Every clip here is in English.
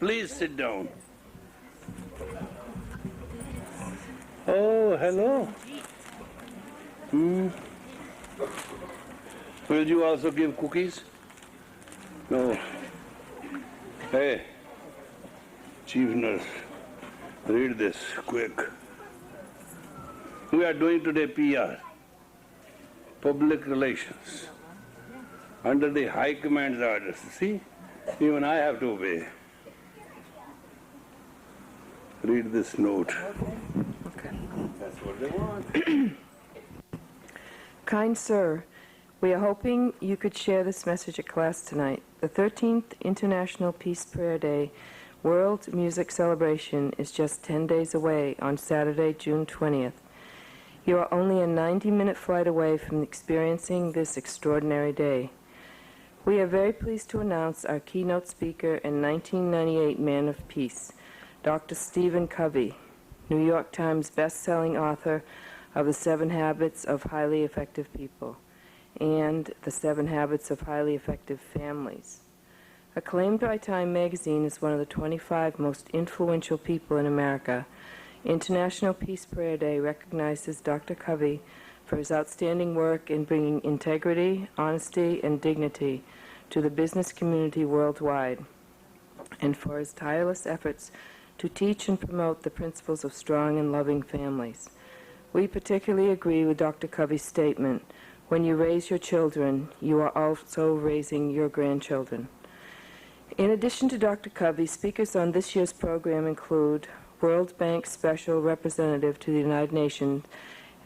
Please sit down. Oh, hello. Will you also give cookies? No. Hey, chief nurse, read this quick. We are doing today PR, public relations, under the High Command's orders. See, even I have to obey. Read this note. Okay. That's what they want. Kind sir, we are hoping you could share this message at class tonight. The 13th International Peace Prayer Day World Music Celebration is just 10 days away on Saturday, June 20th. You are only a 90-minute flight away from experiencing this extraordinary day. We are very pleased to announce our keynote speaker and 1998 Man of Peace, Dr. Stephen Covey, New York Times best-selling author of The 7 Habits of Highly Effective People and The 7 Habits of Highly Effective Families. Acclaimed by Time magazine as one of the 25 most influential people in America, International Peace Prayer Day recognizes Dr. Covey for his outstanding work in bringing integrity, honesty, and dignity to the business community worldwide, and for his tireless efforts to teach and promote the principles of strong and loving families. We particularly agree with Dr. Covey's statement, when you raise your children, you are also raising your grandchildren. In addition to Dr. Covey, speakers on this year's program include World Bank Special Representative to the United Nations,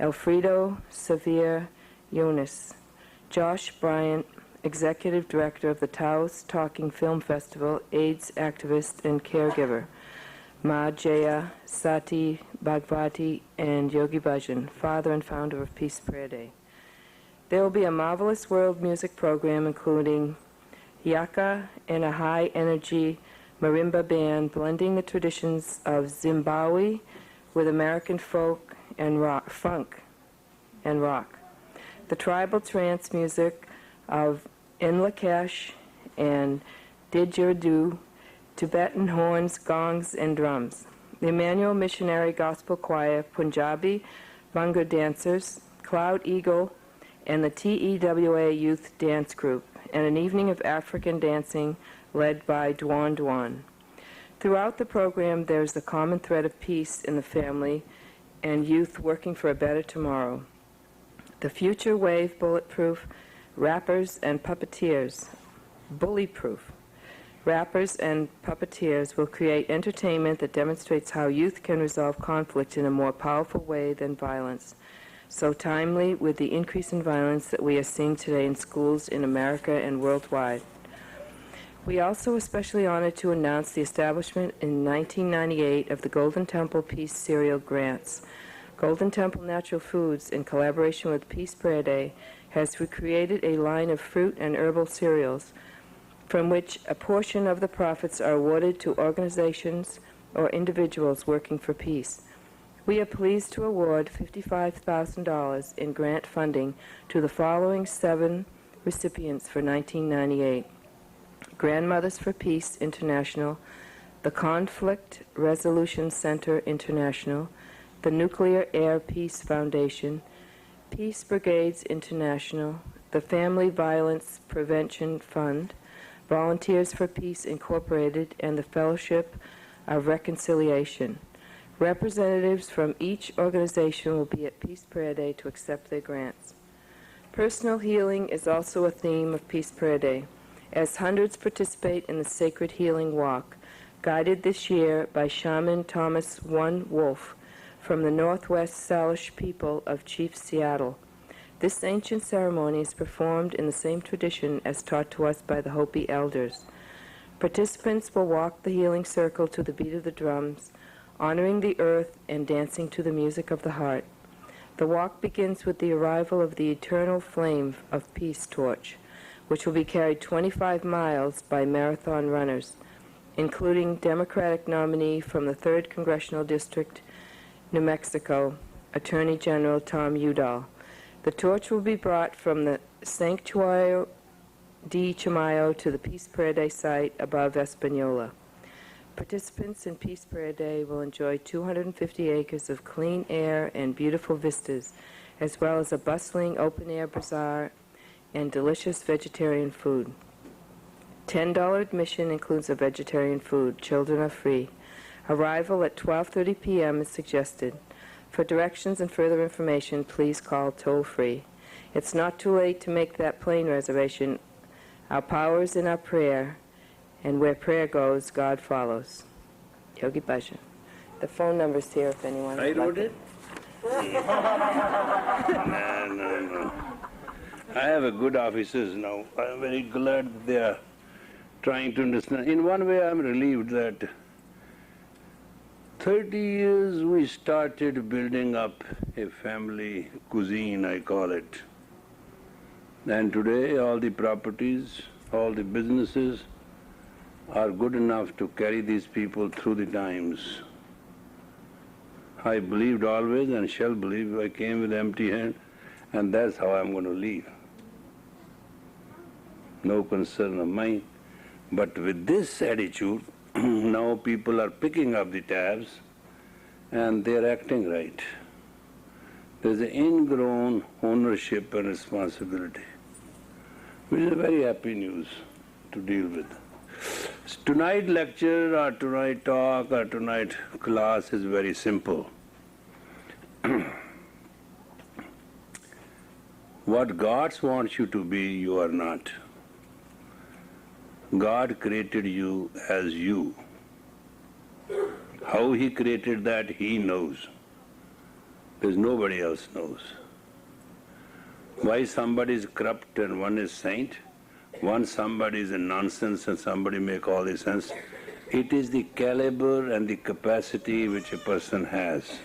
Alfredo Xavier Yonis, Josh Bryant, Executive Director of the Taos Talking Film Festival, AIDS activist and caregiver, Ma Jaya, Sati Bhagwati, and Yogi Bhajan, father and founder of Peace Prayer Day. There will be a marvelous world music program including Yaka and a high-energy marimba band blending the traditions of Zimbabwe with American folk and funk and rock. The tribal trance music of Inlakesh and Didgeridoo, Tibetan horns, gongs, and drums. The Emmanuel Missionary Gospel Choir, Punjabi, Bhangra dancers, Cloud Eagle, and the TEWA Youth Dance Group, and an evening of African dancing led by Dwan Dwan. Throughout the program, there's the common thread of peace in the family and youth working for a better tomorrow. The Future Wave Bulletproof Rappers and Puppeteers, Bullyproof Rappers and Puppeteers will create entertainment that demonstrates how youth can resolve conflict in a more powerful way than violence, so timely with the increase in violence that we are seeing today in schools in America and worldwide. We also especially honored to announce the establishment in 1998 of the Golden Temple Peace Cereal Grants. Golden Temple Natural Foods, in collaboration with Peace Prayer Day, has recreated a line of fruit and herbal cereals from which a portion of the profits are awarded to organizations or individuals working for peace. We are pleased to award $55,000 in grant funding to the following 7 recipients for 1998. Grandmothers for Peace International, the Conflict Resolution Center International, the Nuclear Air Peace Foundation, Peace Brigades International, the Family Violence Prevention Fund, Volunteers for Peace Incorporated, and the Fellowship of Reconciliation. Representatives from each organization will be at Peace Prayer Day to accept their grants. Personal healing is also a theme of Peace Prayer Day, as hundreds participate in the Sacred Healing Walk, guided this year by Shaman Thomas One Wolf from the Northwest Salish people of Chief Seattle. This ancient ceremony is performed in the same tradition as taught to us by the Hopi elders. Participants will walk the healing circle to the beat of the drums, honoring the earth and dancing to the music of the heart. The walk begins with the arrival of the eternal flame of peace torch, which will be carried 25 miles by marathon runners, including Democratic nominee from the 3rd Congressional District, New Mexico, Attorney General Tom Udall. The torch will be brought from the Sanctuario di Chimayo to the Peace Prayer Day site above Espanola. Participants in Peace Prayer Day will enjoy 250 acres of clean air and beautiful vistas, as well as a bustling open-air bazaar and delicious vegetarian food. $10 admission includes a vegetarian food. Children are free. Arrival at 12:30 p.m. is suggested. For directions and further information, please call toll-free. It's not too late to make that plane reservation. Our power is in our prayer, and where prayer goes, God follows. Yogi Bhajan. The phone number's here if anyone I would wrote like it? No. I have a good officers now. I'm very glad they are trying to understand. In one way, I'm relieved that 30 years we started building up a family cuisine, I call it. And today, all the properties, all the businesses are good enough to carry these people through the times. I believed always and shall believe. I came with empty hand, and that's how I'm going to leave. No concern of mine. But with this attitude, now people are picking up the tabs and they're acting right. There's an ingrown ownership and responsibility, which is a very happy news to deal with. Tonight's lecture or tonight talk or tonight class is very simple. What God wants you to be, you are not. God created you as you. How He created that, He knows. There's nobody else knows. Why somebody is corrupt and one is saint, one somebody is a nonsense and somebody make all the sense. It is the caliber and the capacity which a person has.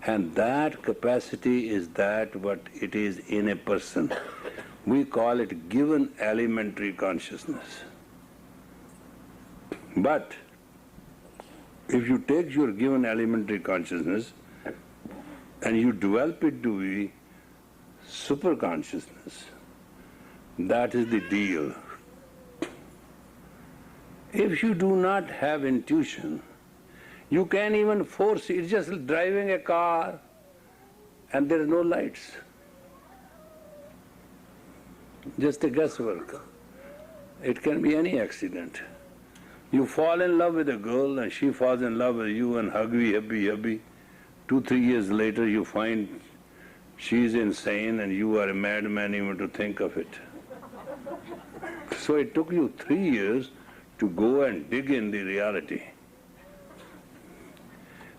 And that capacity is that what it is in a person. We call it given elementary consciousness. But if you take your given elementary consciousness and you develop it to be super consciousness, that is the deal. If you do not have intuition, you can't even force it. It's just driving a car and there are no lights. Just a guesswork. It can be any accident. You fall in love with a girl and she falls in love with you and hubby. 2-3 years later you find she's insane and you are a madman even to think of it. So it took you 3 years to go and dig in the reality.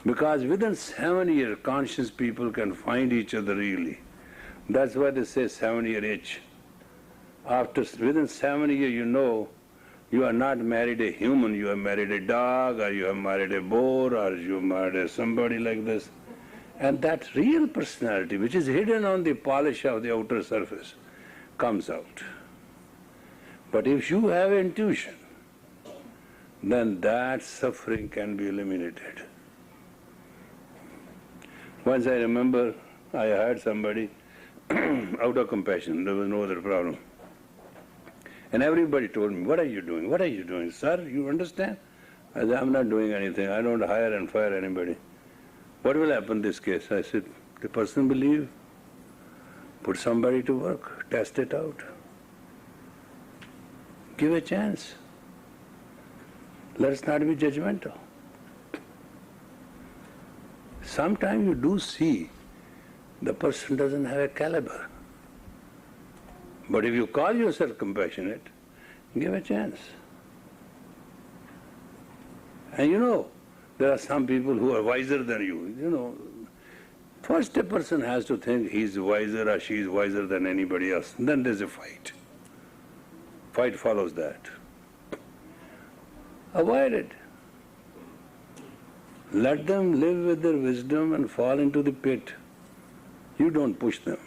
Because within 7 years, conscious people can find each other really. That's why they say 7-year itch. Within 7 years, you know you are not married a human, you have married a dog, or you have married a boar, or you have married somebody like this. And that real personality, which is hidden on the polish of the outer surface, comes out. But if you have intuition, then that suffering can be eliminated. Once I remember, I heard somebody out of compassion, there was no other problem. And everybody told me, what are you doing? What are you doing? Sir, you understand? I said, I'm not doing anything. I don't hire and fire anybody. What will happen in this case? I said, the person will leave. Put somebody to work. Test it out. Give a chance. Let's not be judgmental. Sometimes you do see the person doesn't have a caliber. But if you call yourself compassionate, give a chance. And you know, there are some people who are wiser than you. You know, first a person has to think he's wiser or she's wiser than anybody else. And then there's a fight. Fight follows that. Avoid it. Let them live with their wisdom and fall into the pit. You don't push them.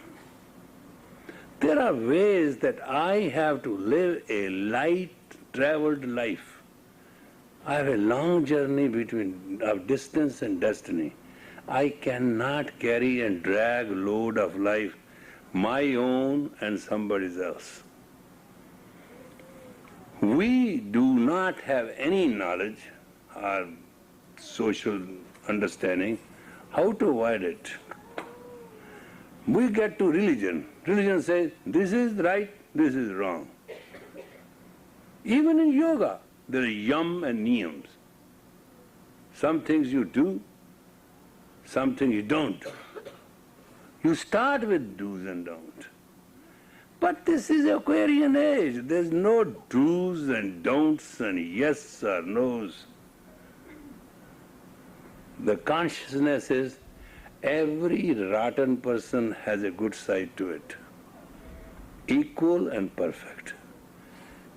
There are ways that I have to live a light, traveled life. I have a long journey of distance and destiny. I cannot carry and drag load of life my own and somebody else. We do not have any knowledge or social understanding how to avoid it. We get to religion. Religion says, this is right, this is wrong. Even in yoga, there are yam and niyams. Some things you do, some things you don't. You start with do's and don'ts. But this is Aquarian age. There's no do's and don'ts and yes or no's. The consciousness is every rotten person has a good side to it, equal and perfect.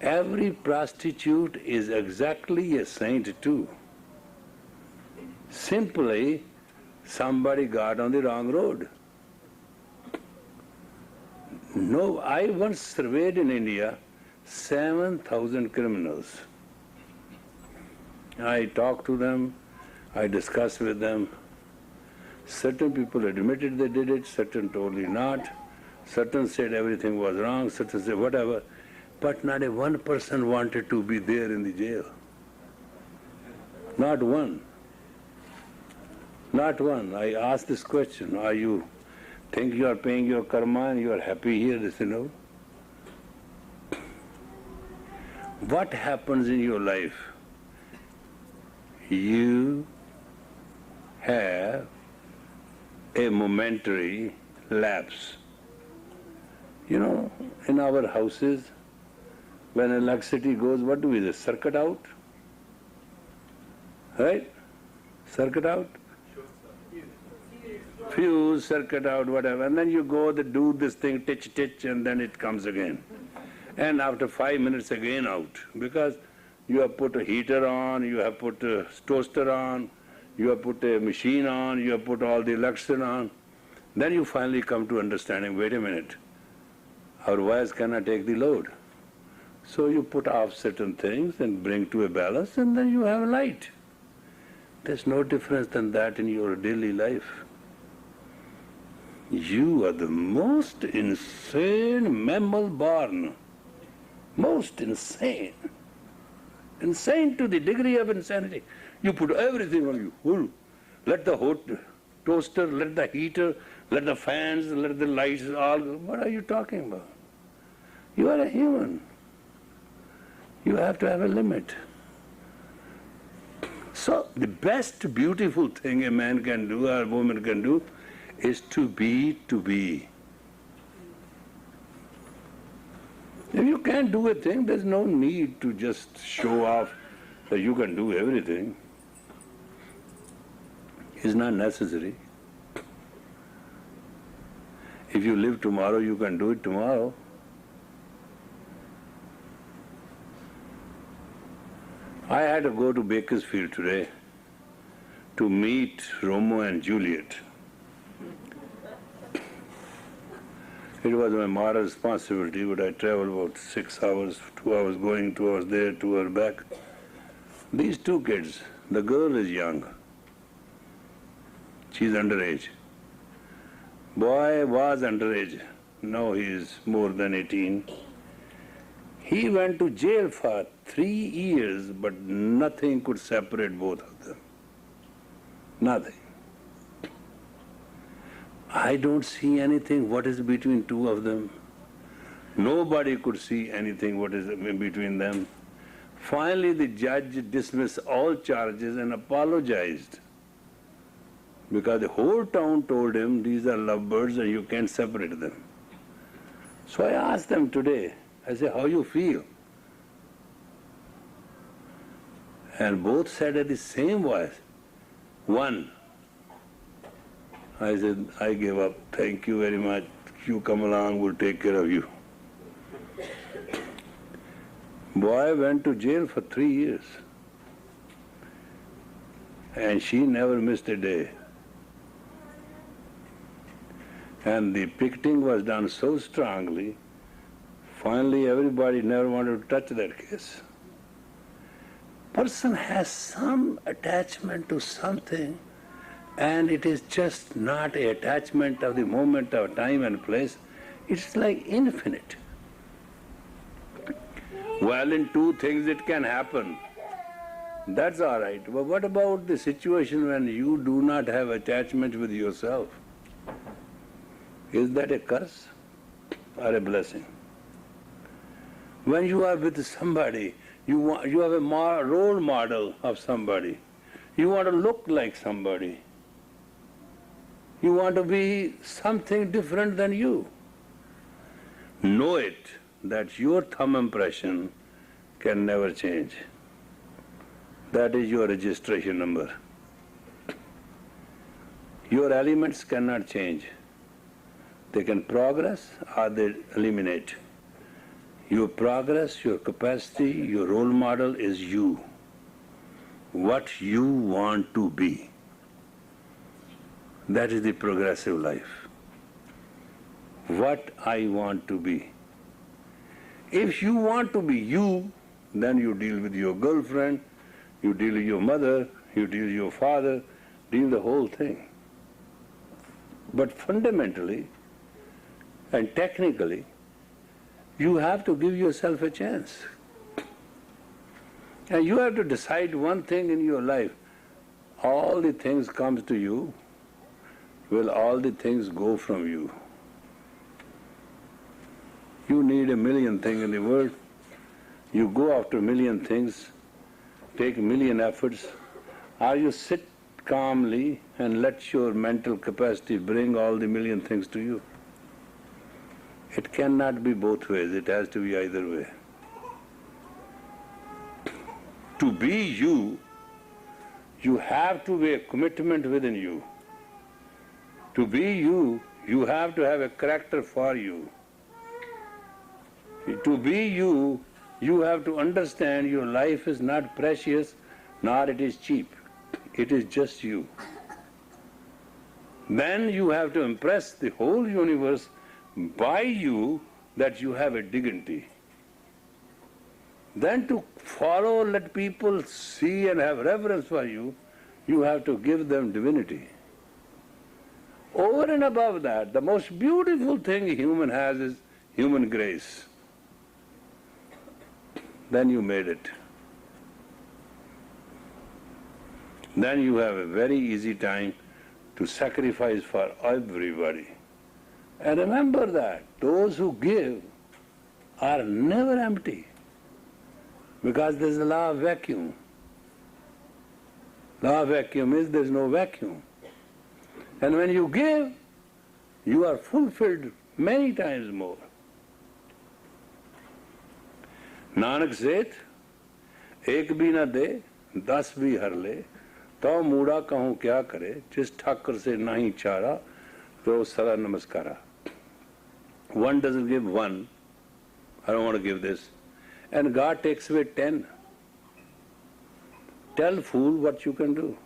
Every prostitute is exactly a saint too. Simply, somebody got on the wrong road. No, I once surveyed in India 7,000 criminals. I talked to them, I discussed with them. Certain people admitted they did it, certain totally not. Certain said everything was wrong, certain said whatever. But not a one person wanted to be there in the jail. Not one. Not one. I asked this question, are you think you are paying your karma and you are happy here? They say no. What happens in your life? You have a momentary lapse. You know, in our houses, when electricity goes, what do we do? Circuit out? Right? Circuit out? Fuse, circuit out, whatever. And then you go, they do this thing, titch, and then it comes again. And after 5 minutes again out. Because you have put a heater on, you have put a toaster on, you have put a machine on, you have put all the electricity on. Then you finally come to understanding, wait a minute, our wires cannot take the load. So you put off certain things and bring to a balance, and then you have light. There's no difference than that in your daily life. You are the most insane mammal born. Most insane. Insane to the degree of insanity. You put everything on you. Full. Let the hot toaster, let the heater, let the fans, let the lights, all. What are you talking about? You are a human. You have to have a limit. So the best beautiful thing a man can do or a woman can do is to be. If you can't do a thing, there's no need to just show off that you can do everything. It's not necessary. If you live tomorrow, you can do it tomorrow. I had to go to Bakersfield today to meet Romeo and Juliet. It was my moral responsibility, but I traveled about 6 hours, 2 hours going, 2 hours there, 2 hours back. These two kids, the girl is young. She's underage. Boy was underage. Now he is more than 18. He went to jail for 3 years, but nothing could separate both of them. Nothing. I don't see anything what is between two of them. Nobody could see anything what is between them. Finally, the judge dismissed all charges and apologized because the whole town told him these are lovebirds and you can't separate them. So I asked them today, I said, how you feel? And both said at the same voice, one. I said, I give up. Thank you very much. You come along, we'll take care of you. Boy went to jail for 3 years. And she never missed a day. And the picketing was done so strongly, finally everybody never wanted to touch that case. Person has some attachment to something, and it is just not an attachment of the moment of time and place. It's like infinite. Well, in two things it can happen. That's all right. But what about the situation when you do not have attachment with yourself? Is that a curse or a blessing? When you are with somebody, you have a role model of somebody. You want to look like somebody. You want to be something different than you. Know it that your thumb impression can never change. That is your registration number. Your elements cannot change. They can progress or they eliminate. Your progress, your capacity, your role model is you. What you want to be. That is the progressive life. What I want to be. If you want to be you, then you deal with your girlfriend, you deal with your mother, you deal with your father, deal the whole thing. But fundamentally and technically, you have to give yourself a chance. And you have to decide one thing in your life. All the things comes to you, will all the things go from you? You need a million things in the world. You go after a million things, take a million efforts, or you sit calmly and let your mental capacity bring all the million things to you. It cannot be both ways. It has to be either way. To be you, you have to be a commitment within you. To be you, you have to have a character for you. To be you, you have to understand your life is not precious, nor it is cheap. It is just you. Then you have to impress the whole universe by you that you have a dignity. Then to follow, let people see and have reverence for you, you have to give them divinity. Over and above that, the most beautiful thing a human has is human grace. Then you made it. Then you have a very easy time to sacrifice for everybody. And remember that those who give are never empty, because there is a law of vacuum. Law of vacuum is there is no vacuum. And when you give, you are fulfilled many times more. Nanak saith, एक भी न दे, 10 भी हर ले, तो मूड़ा कहूँ क्या करे, जिस ठाकर से नहीं चारा, तो सदा नमस्कारा. One doesn't give one, I don't want to give this, and God takes away 10. Tell fool what you can do.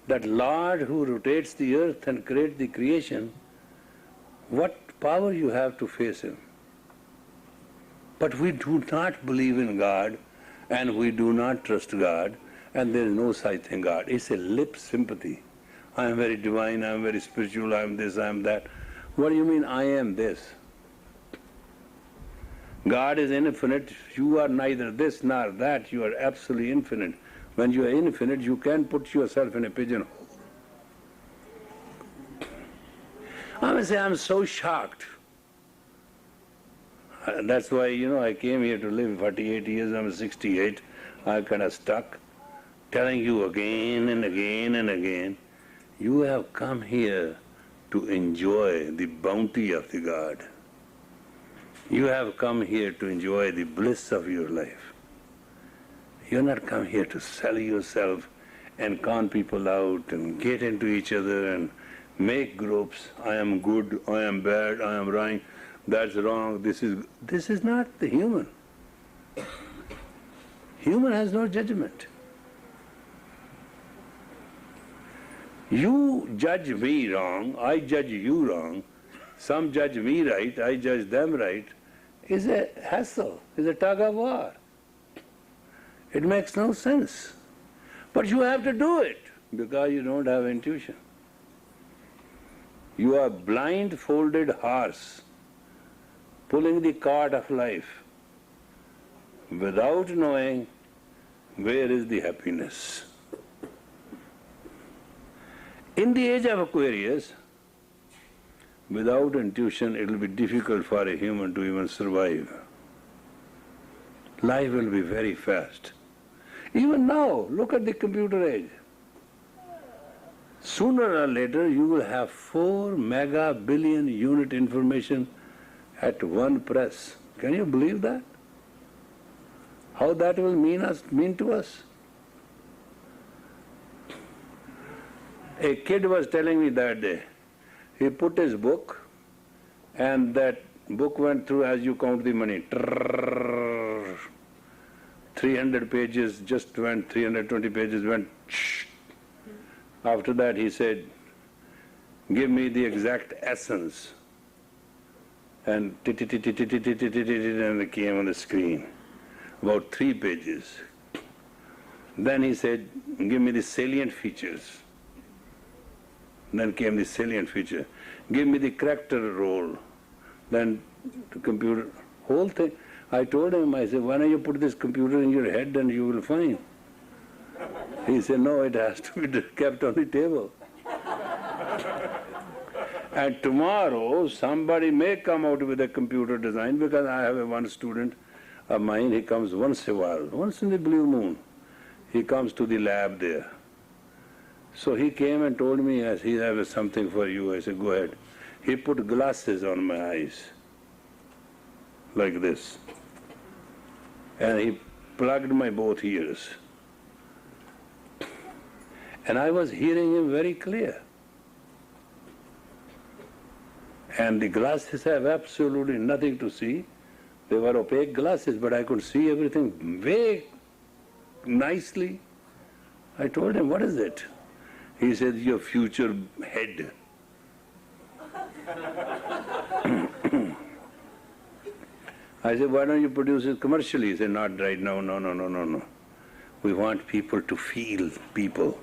That Lord who rotates the earth and creates the creation, what power you have to face him. But we do not believe in God, and we do not trust God, and there is no such thing God. It's a lip sympathy. I am very divine, I am very spiritual, I am this, I am that. What do you mean I am this? God is infinite, you are neither this nor that, you are absolutely infinite. When you are infinite, you can put yourself in a pigeonhole. I must say, I'm so shocked. That's why, I came here to live 48 years, I'm 68. I'm kind of stuck, telling you again and again and again, you have come here to enjoy the bounty of the God. You have come here to enjoy the bliss of your life. You're not come here to sell yourself and con people out and get into each other and make groups. I am good, I am bad, I am right, that's wrong, this is not the human. Human has no judgment. You judge me wrong, I judge you wrong, some judge me right, I judge them right, is a hassle, is a tug of war. It makes no sense. But you have to do it because you don't have intuition. You are blindfolded horse pulling the cart of life without knowing where is the happiness. In the age of Aquarius, without intuition, it will be difficult for a human to even survive. Life will be very fast. Even now, look at the computer age. Sooner or later, you will have 4 mega billion unit information at one press. Can you believe that? How that will mean to us? A kid was telling me that day, he put his book and that book went through as you count the money. 300 pages just went, 320 pages went. After that he said, give me the exact essence. And it came on the screen, about 3 pages. Then he said, give me the salient features. Then came the salient feature. Give me the character role. Then the computer, whole thing. I told him, I said, why don't you put this computer in your head and you will find. He said, no, it has to be kept on the table. And tomorrow somebody may come out with a computer design, because I have one student of mine, he comes once a while, once in the blue moon. He comes to the lab there. So he came and told me, I have something for you. I said, go ahead. He put glasses on my eyes, like this. And he plugged my both ears. And I was hearing him very clear. And the glasses have absolutely nothing to see. They were opaque glasses, but I could see everything very nicely. I told him, what is it? He said, your future head. I said, why don't you produce it commercially? He said, not right now, no. We want people to feel people.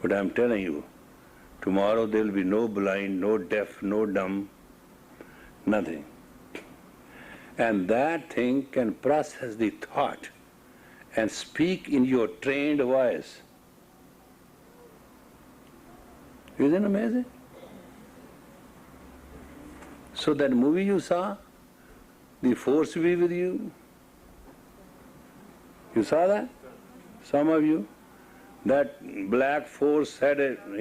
But I'm telling you, tomorrow there will be no blind, no deaf, no dumb, nothing. And that thing can process the thought and speak in your trained voice. Isn't it amazing? So that movie you saw, The Force Be With You, you saw that? Some of you? That black force he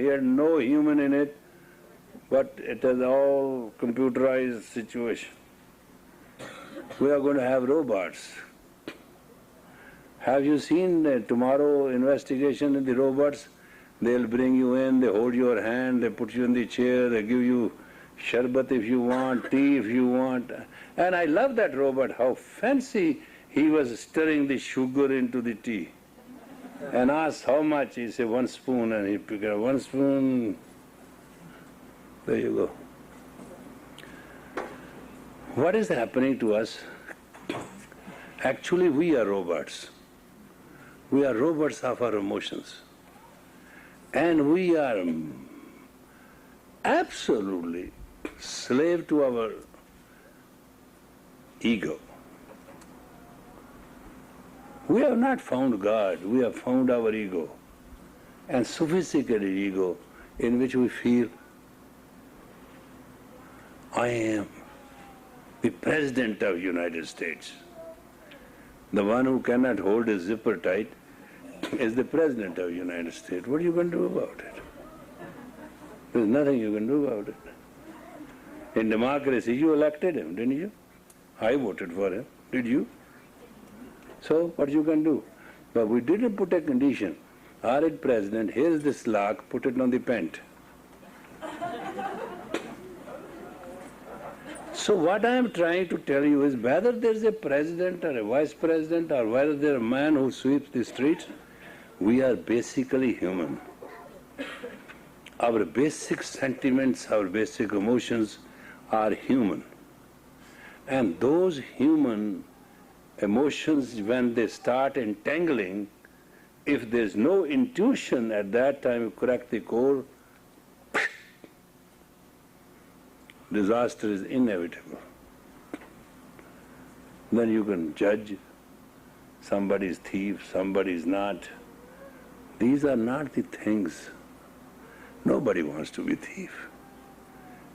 had no human in it, but it is all computerized situation. We are going to have robots. Have you seen tomorrow investigation in the robots? They'll bring you in, they hold your hand, they put you in the chair, they give you sharbat if you want, tea if you want. And I love that robot, how fancy he was stirring the sugar into the tea. And asked how much, he said 1 spoon, and he picked up 1 spoon. There you go. What is happening to us? Actually, we are robots. We are robots of our emotions. And we are absolutely slave to our ego. We have not found God, we have found our ego, and sophisticated ego in which we feel, I am the President of the United States. The one who cannot hold his zipper tight is the President of the United States. What are you going to do about it? There's nothing you can do about it. In democracy, you elected him, didn't you? I voted for him. Did you? So, what you can do? But we didn't put a condition. All right, President, here's this lock, put it on the pant. So what I am trying to tell you is, whether there's a president or a vice president or whether there's a man who sweeps the streets, we are basically human. Our basic sentiments, our basic emotions are human. And those human emotions, when they start entangling, if there's no intuition at that time to correct the core, disaster is inevitable. then you can judge somebody's thief, somebody's not. These are not the things. Nobody wants to be thief.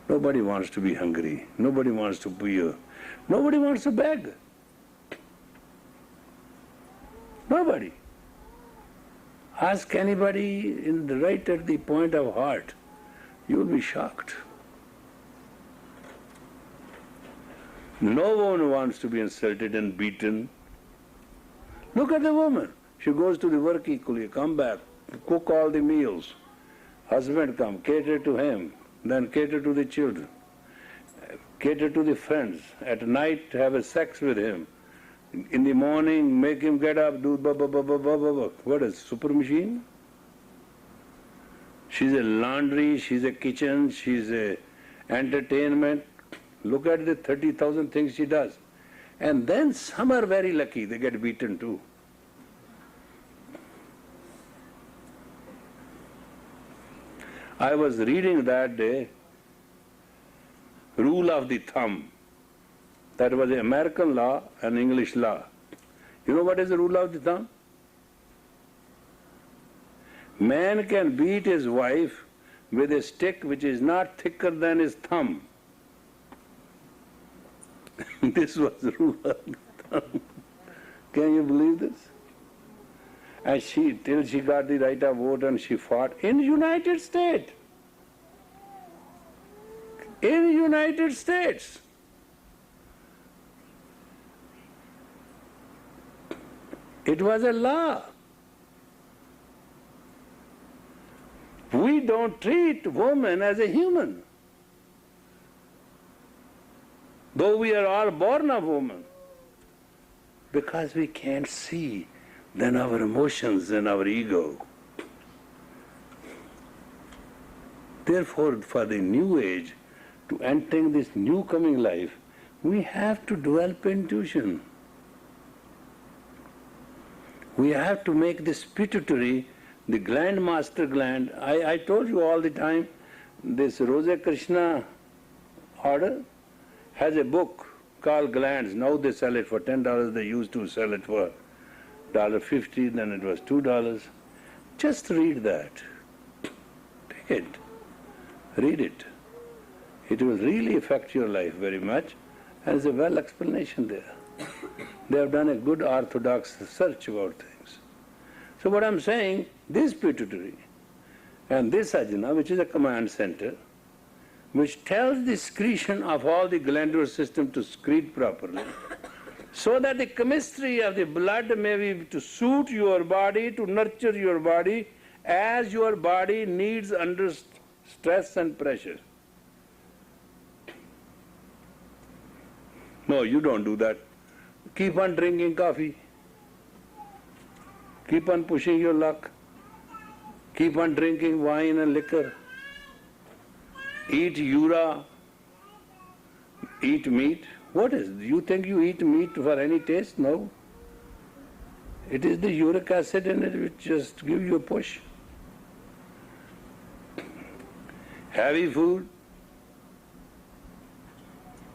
Nobody wants to be hungry. Nobody wants to be nobody wants to beg. Nobody. Ask anybody right at the point of heart. You will be shocked. No one wants to be insulted and beaten. Look at the woman. She goes to the work equally, come back, cook all the meals. Husband come, cater to him, then cater to the children, cater to the friends. At night, have a sex with him. In the morning, make him get up, do ba ba ba ba ba ba ba. What is super machine? She's a laundry, she's a kitchen, she's a entertainment. Look at the 30,000 things she does. And then some are very lucky, they get beaten too. I was reading that day, rule of the thumb. That was the American law and English law. You know what is the rule of the thumb? Man can beat his wife with a stick which is not thicker than his thumb. This was the rule of the thumb. Can you believe this? And till she got the right of vote and she fought in the United States. In the United States. It was a law. We don't treat women as a human. Though we are all born of woman. Because we can't see then our emotions and our ego. Therefore, for the new age, to entering this new coming life, we have to develop intuition. We have to make this pituitary, the gland master gland. I told you all the time, this Rose Krishna order has a book called Glands. Now they sell it for $10. They used to sell it for $1.50, then it was $2. Just read that. Take it. Read it. It will really affect your life very much. And there's a well explanation there. They have done a good orthodox search about things. So what I'm saying, this pituitary and this ajna, which is a command center, which tells the excretion of all the glandular system to excrete properly, so that the chemistry of the blood may be to suit your body, to nurture your body, as your body needs under stress and pressure. No, you don't do that. Keep on drinking coffee. Keep on pushing your luck. Keep on drinking wine and liquor. Eat ura. Eat meat. What is it? You think you eat meat for any taste? No. It is the uric acid in it which just gives you a push. Heavy food.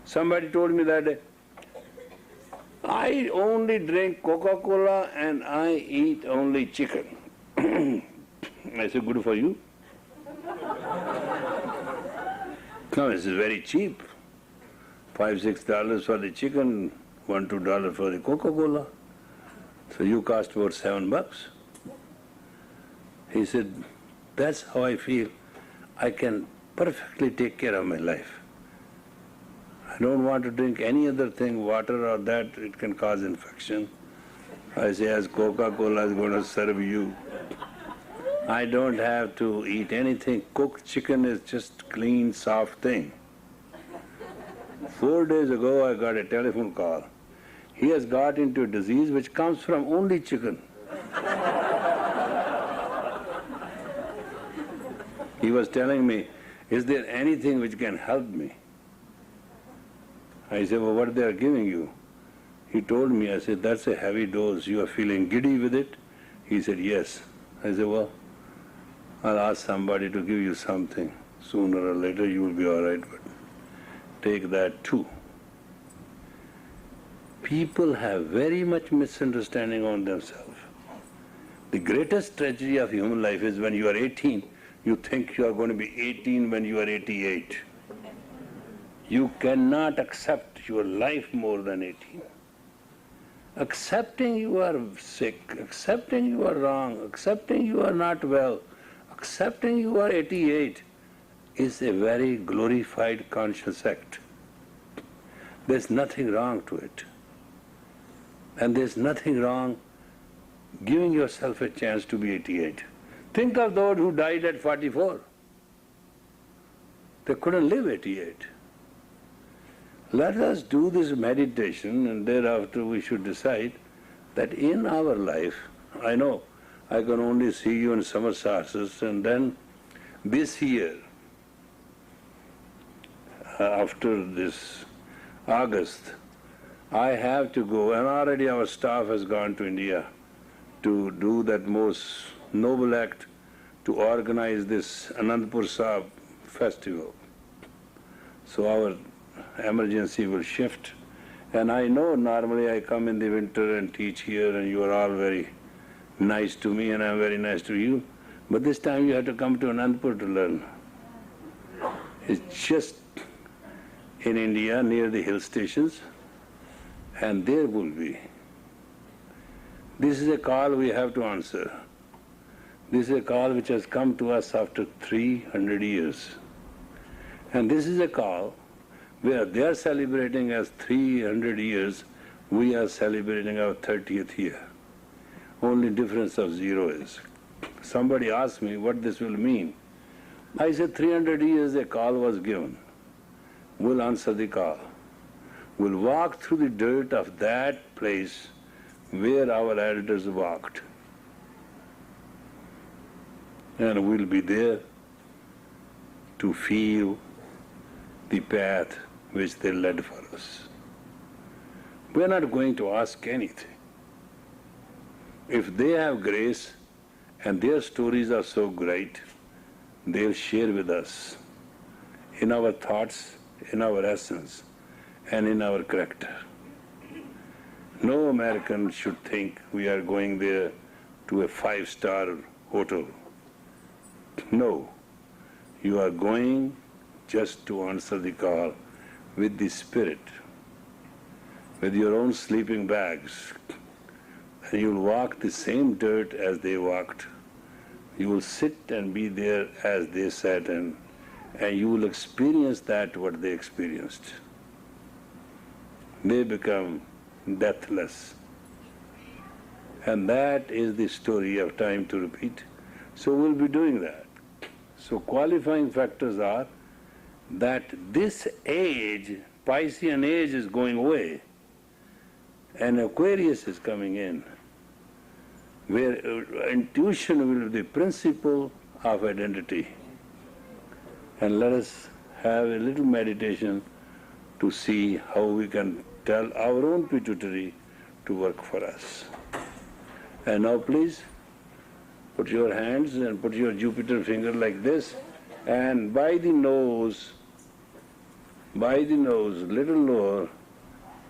Somebody told me that day, I only drink Coca-Cola and I eat only chicken. I said, good for you. No, this is very cheap. $5-6 for the chicken, $1-2 for the Coca-Cola. So you cost about $7. He said, that's how I feel. I can perfectly take care of my life. I don't want to drink any other thing, water or that, it can cause infection. I say, as Coca-Cola is going to serve you, I don't have to eat anything. Cooked chicken is just clean, soft thing. 4 days ago, I got a telephone call. He has got into a disease which comes from only chicken. He was telling me, is there anything which can help me? I said, well, what they are giving you? He told me, I said, that's a heavy dose. You are feeling giddy with it? He said, yes. I said, well, I'll ask somebody to give you something. Sooner or later you will be all right, but take that too. people have very much misunderstanding on themselves. The greatest tragedy of human life is when you are 18, you think you are going to be 18 when you are 88. You cannot accept your life more than 18. Accepting you are sick, accepting you are wrong, accepting you are not well, accepting you are 88 is a very glorified conscious act. There's nothing wrong to it. And there's nothing wrong giving yourself a chance to be 88. Think of those who died at 44. They couldn't live 88. Let us do this meditation, and thereafter we should decide that in our life, I know I can only see you in summer solstice, and then this year, after this August, I have to go, and already our staff has gone to India to do that most noble act to organize this Anandpur Sahib festival. So our emergency will shift. And I know normally I come in the winter and teach here, and you are all very nice to me and I am very nice to you. But this time you have to come to Anandpur to learn. It's just in India near the hill stations, and there will be. This is a call we have to answer. This is a call which has come to us after 300 years. And this is a call where they are celebrating as 300 years, we are celebrating our 30th year. Only difference of 0 is. Somebody asked me what this will mean. I said 300 years a call was given. We'll answer the call. We'll walk through the dirt of that place where our elders walked. And we'll be there to feel the path which they led for us. We're not going to ask anything. If they have grace and their stories are so great, they'll share with us in our thoughts, in our essence, and in our character. No American should think we are going there to a 5-star hotel. No, you are going just to answer the call with the spirit, with your own sleeping bags, and you'll walk the same dirt as they walked. You will sit and be there as they sat, and you will experience that what they experienced. They become deathless. And that is the story of time to repeat. So we'll be doing that. So qualifying factors are that this age, Piscean age, is going away, and Aquarius is coming in, where intuition will be the principle of identity. And let us have a little meditation to see how we can tell our own pituitary to work for us. And now please put your hands and put your Jupiter finger like this, and by the nose, little lower,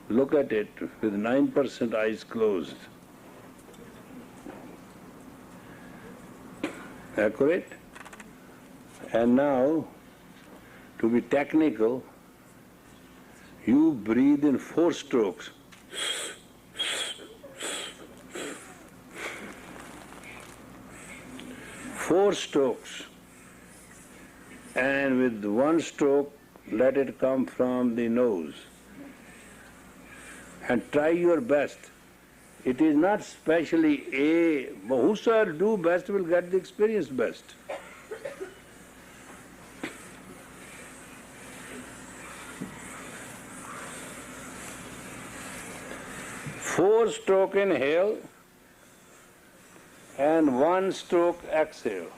look at it with 9% eyes closed. Accurate? And now, to be technical, you breathe in 4 strokes. 4 strokes. And with 1 stroke, let it come from the nose. And try your best. It is not specially whosoever do best will get the experience best. Four stroke inhale and 1 stroke exhale.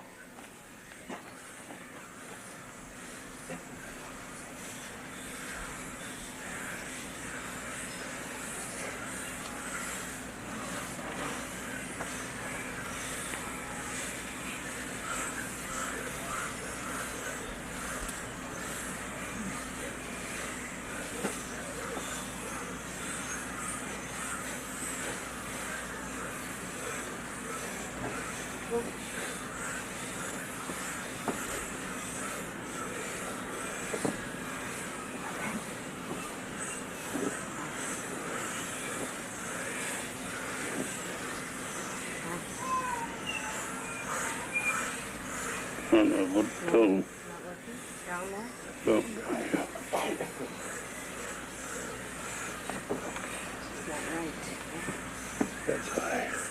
No, what tone? Down more? No. Not right. That's high.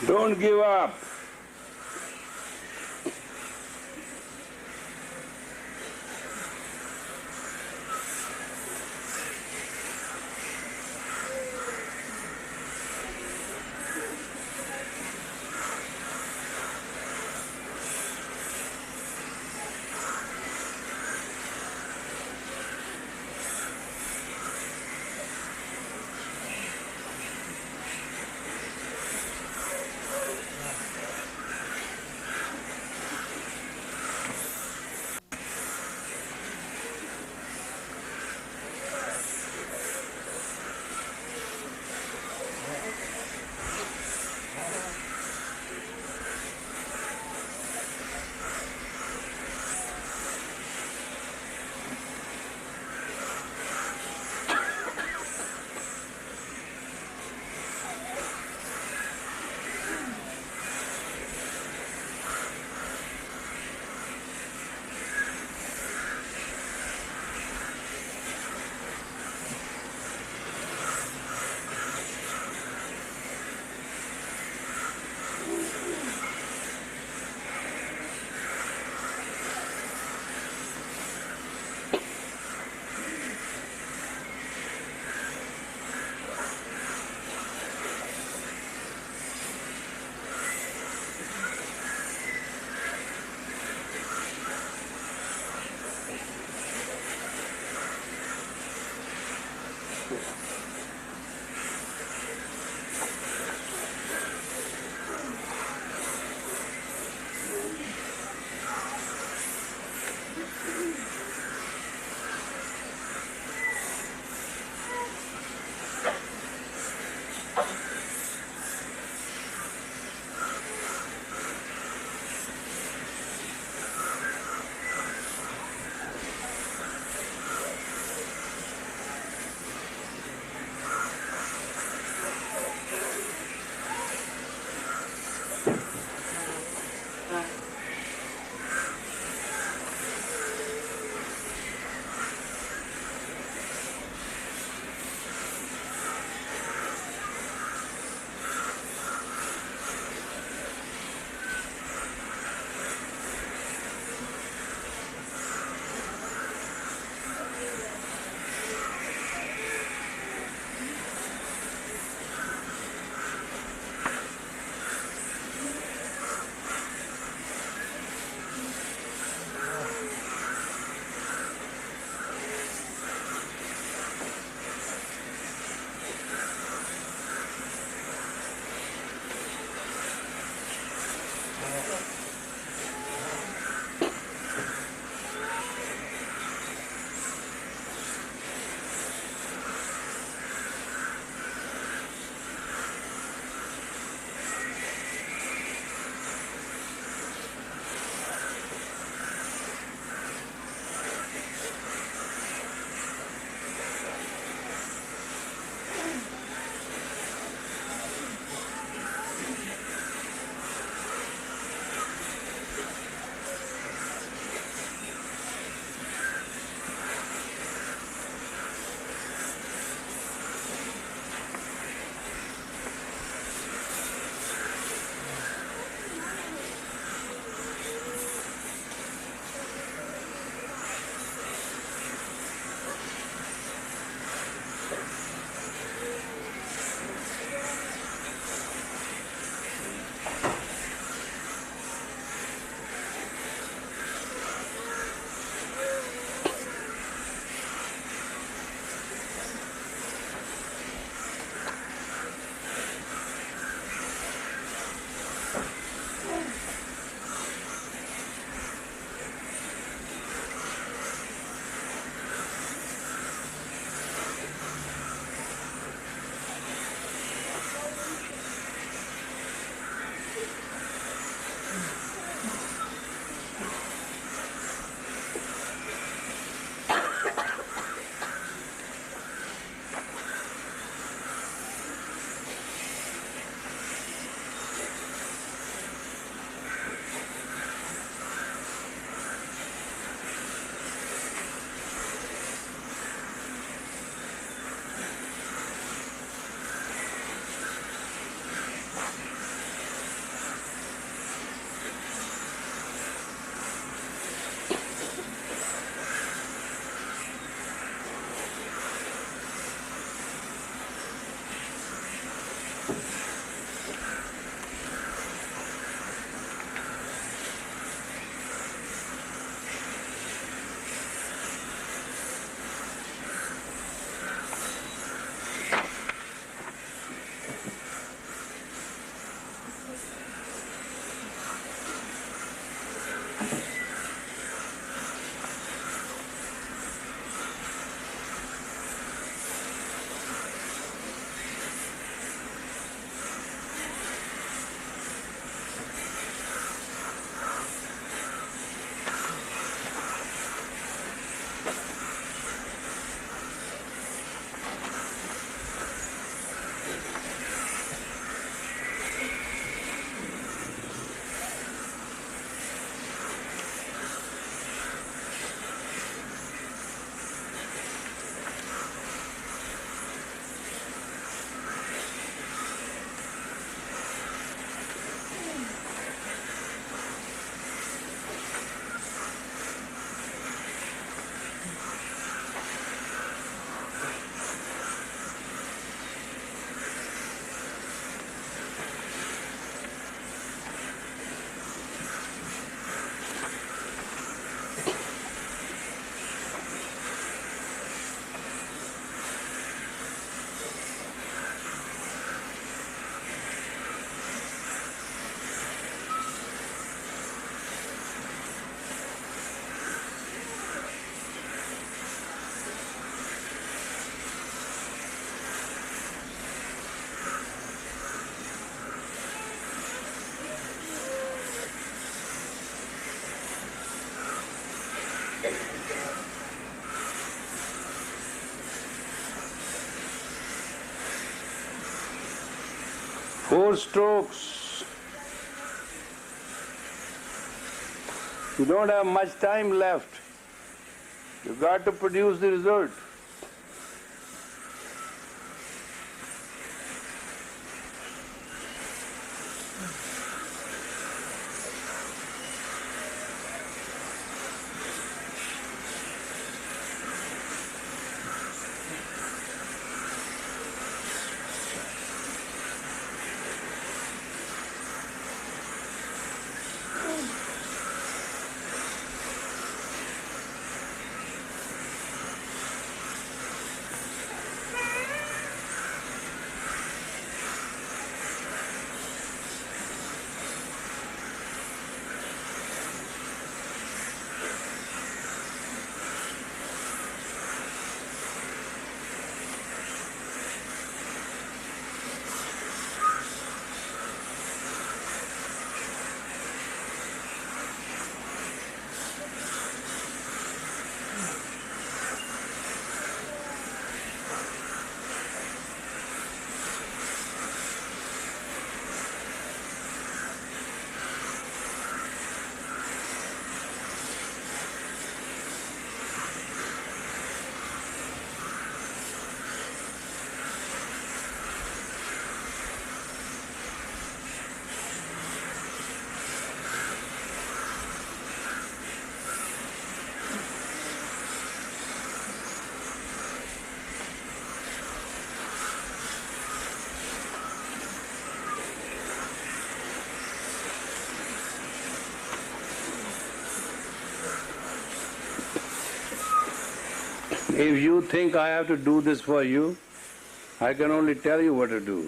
Don't give up. 4 strokes. You don't have much time left. You got to produce the result. If you think I have to do this for you, I can only tell you what to do.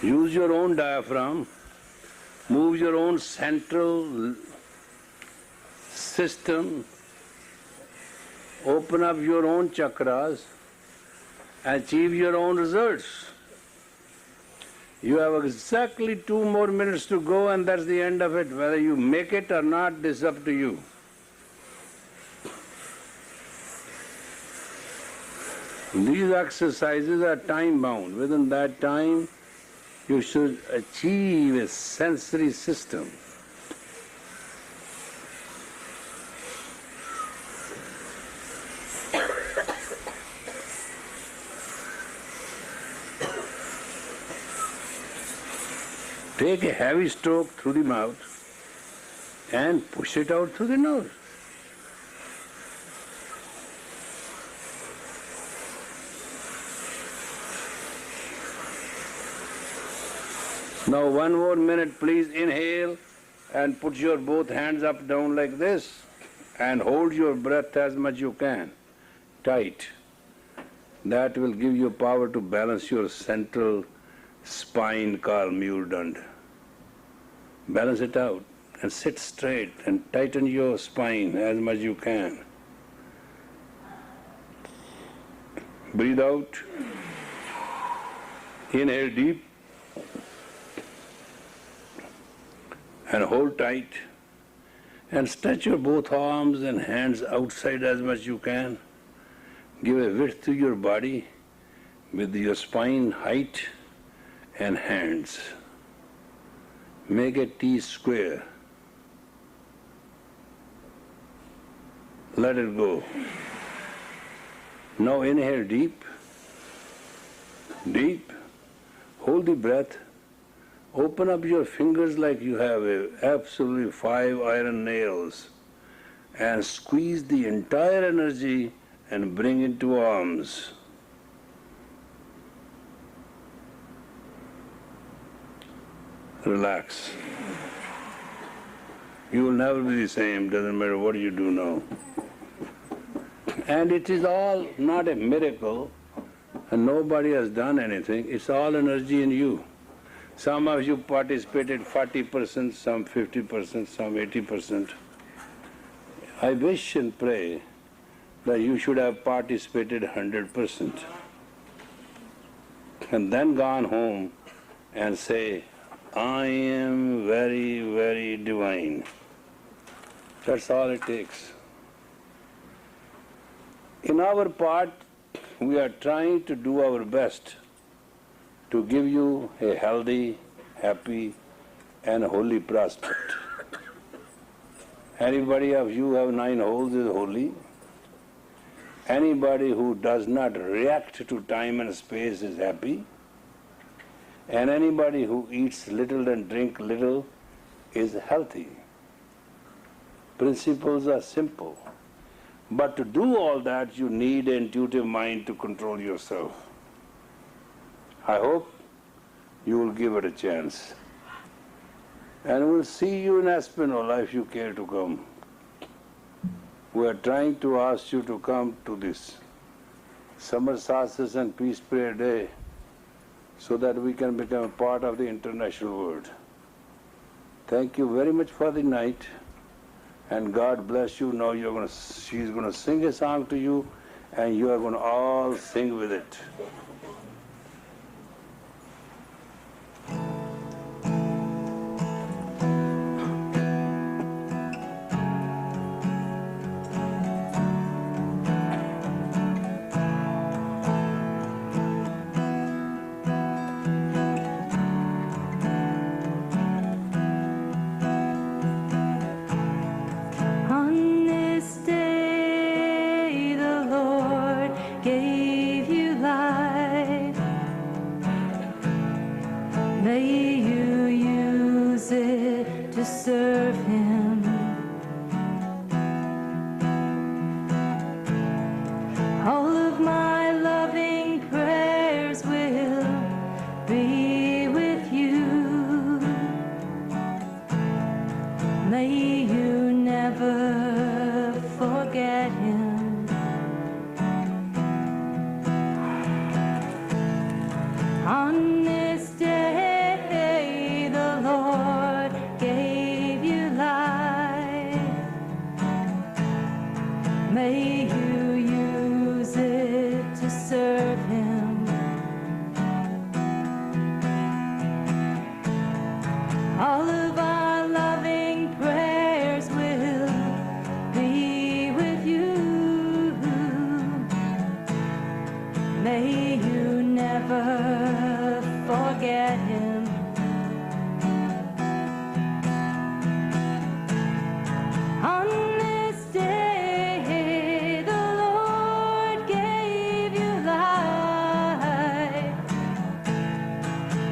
Use your own diaphragm, move your own central system, open up your own chakras, achieve your own results. You have exactly 2 more minutes to go and that's the end of it. Whether you make it or not, this is up to you. These exercises are time bound. Within that time, you should achieve a sensory system. Take a heavy stroke through the mouth and push it out through the nose. Now 1 more minute, please inhale and put your both hands up down like this and hold your breath as much you can, tight. That will give you power to balance your central spine called Muurdand. Balance it out and sit straight and tighten your spine as much you can. Breathe out. Inhale deep and hold tight and stretch your both arms and hands outside as much you can. Give a width to your body with your spine height and hands. Make a T square. Let it go. Now inhale deep, deep. Hold the breath. Open up your fingers like you have absolutely 5 iron nails and squeeze the entire energy and bring it to arms. Relax. You will never be the same, doesn't matter what you do now. And it is all not a miracle, and nobody has done anything. It's all energy in you. Some of you participated 40%, some 50%, some 80%. I wish and pray that you should have participated 100%. And then gone home and say, I am very, very divine. That's all it takes. In our part, we are trying to do our best to give you a healthy, happy, and holy prospect. Anybody of you have 9 holes is holy. Anybody who does not react to time and space is happy. And anybody who eats little and drink little is healthy. Principles are simple. But to do all that, you need an intuitive mind to control yourself. I hope you will give it a chance. And we'll see you in Espinola if you care to come. We are trying to ask you to come to this Summer Solstice and Peace Prayer Day so that we can become a part of the international world. Thank you very much for the night, and God bless you. Now she's going to sing a song to you, and you are going to all sing with it.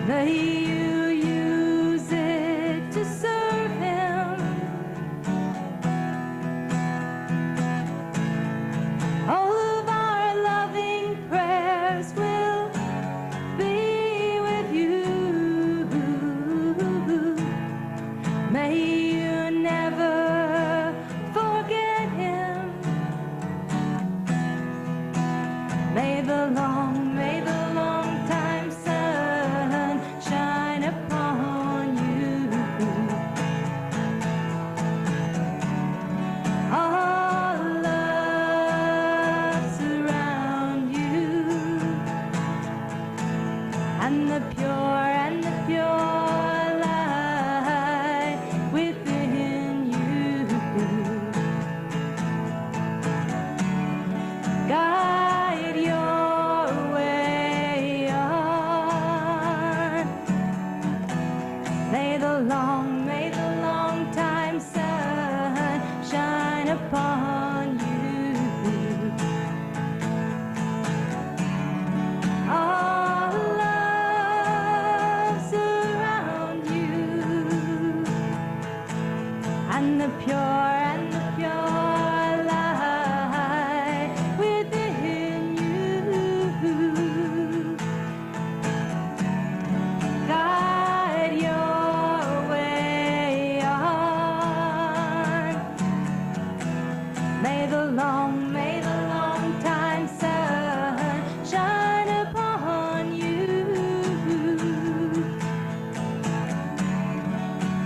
May you use it and the pure light within you. Guide your way on. May the long time sun shine upon you.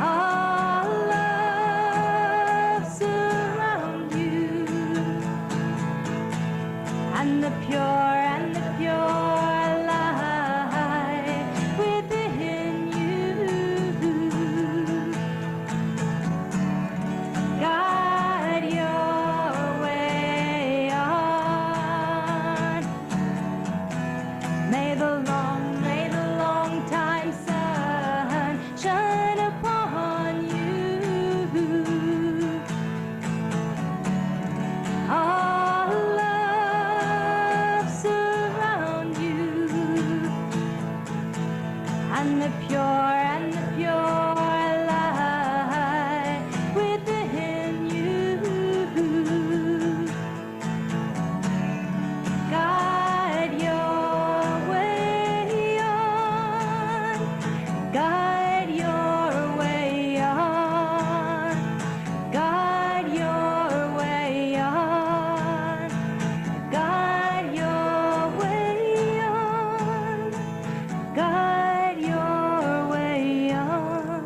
All love surround you, and the pure light within you. Guide your way on. May the long time sun shine upon you. All love surround you, and the pure light within you. Guide your way on. Guide your way on. Guide your way on. Guide your way on. Guide your way on.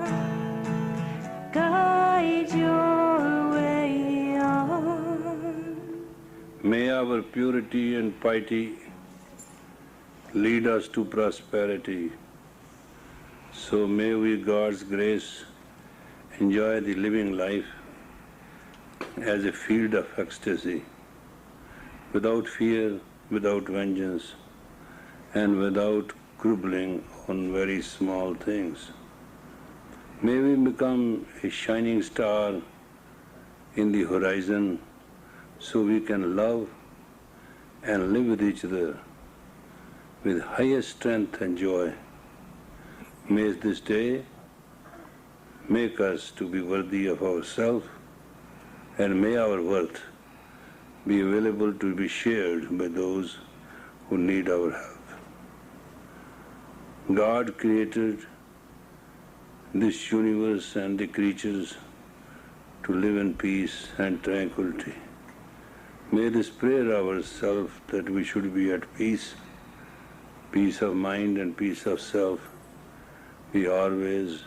Guide your way on. May our purity and piety lead us to prosperity. So may we, God's grace, enjoy the living life as a field of ecstasy, without fear, without vengeance, and without grumbling on very small things. May we become a shining star in the horizon so we can love and live with each other with highest strength and joy. May this day make us to be worthy of ourselves, and may our worth be available to be shared by those who need our help. God created this universe and the creatures to live in peace and tranquility. May this prayer ourselves that we should be at peace of mind and peace of self, be always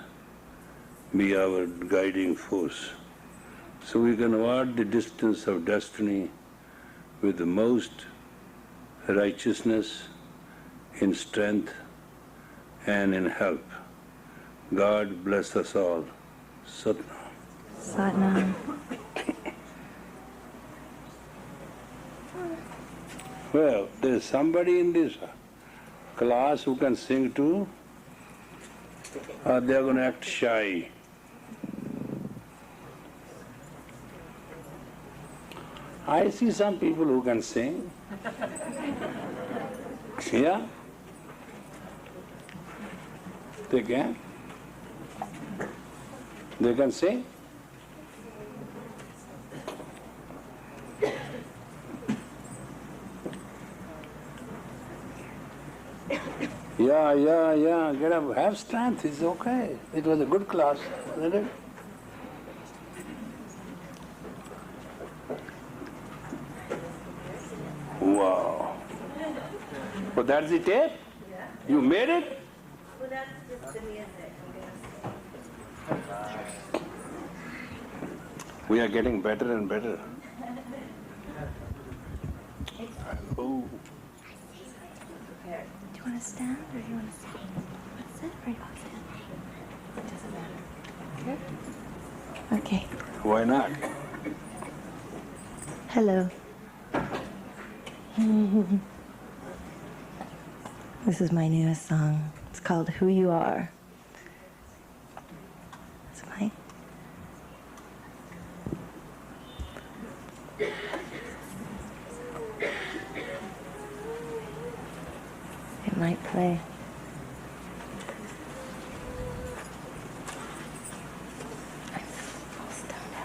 be our guiding force, so we can ward the distance of destiny with the most righteousness, in strength, and in help. God bless us all. Satnam. Satnam. Well, there's somebody in this class who can sing too, or they're going to act shy. I see some people who can sing. Yeah? They can? They can sing? Yeah. Get up. Have strength. It's okay. It was a good class, wasn't it? Wow. So that's the tape? Yeah. You made it? Well, that's just the music. We are getting better and better. Oh. Do you want to stand or do you want to sit? Sit or you want to stand? It doesn't matter. Okay. Why not? Hello. This is my newest song. It's called Who You Are. It's mine. It might play. I'm all stoned out.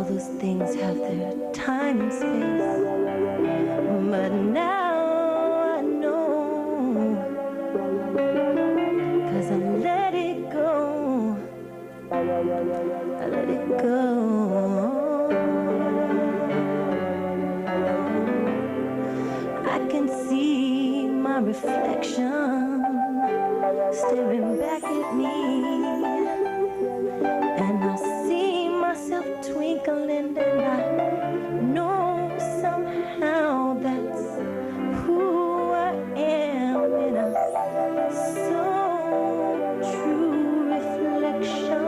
those things have their time and space. But now I know, 'cause I let it go. I let it go. I can see my reflection staring back at me, and I see myself twinkling, and I know somehow that's who I am in a so true reflection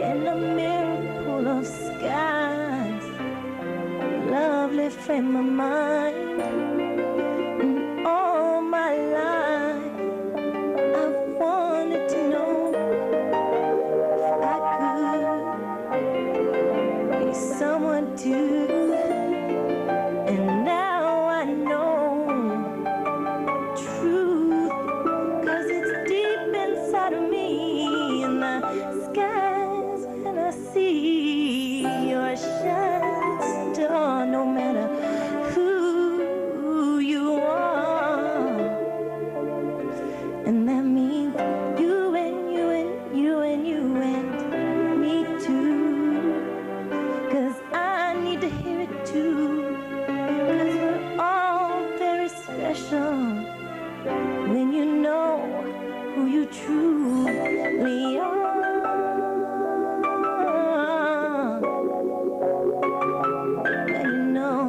in a mirror full of skies, lovely frame of mind. And all my life I've wanted to know if I could be someone too. And now I know truth, 'cause it's deep inside of me. In the skies when I see your shining star, no matter who you are. And that means you and you and you and you and me too. 'Cause I need to hear it too. 'Cause we're all very special when you know who you truly are. When you know.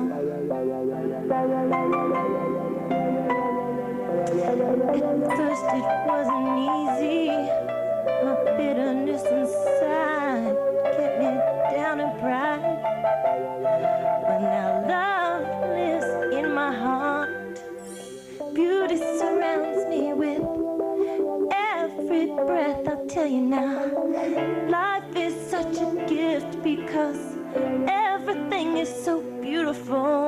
At first it wasn't easy. My bitterness inside kept me down and pride. But now love lives in my heart. Beauty surrounds me with every breath. I'll tell you now, life is such a gift because everything is so beautiful.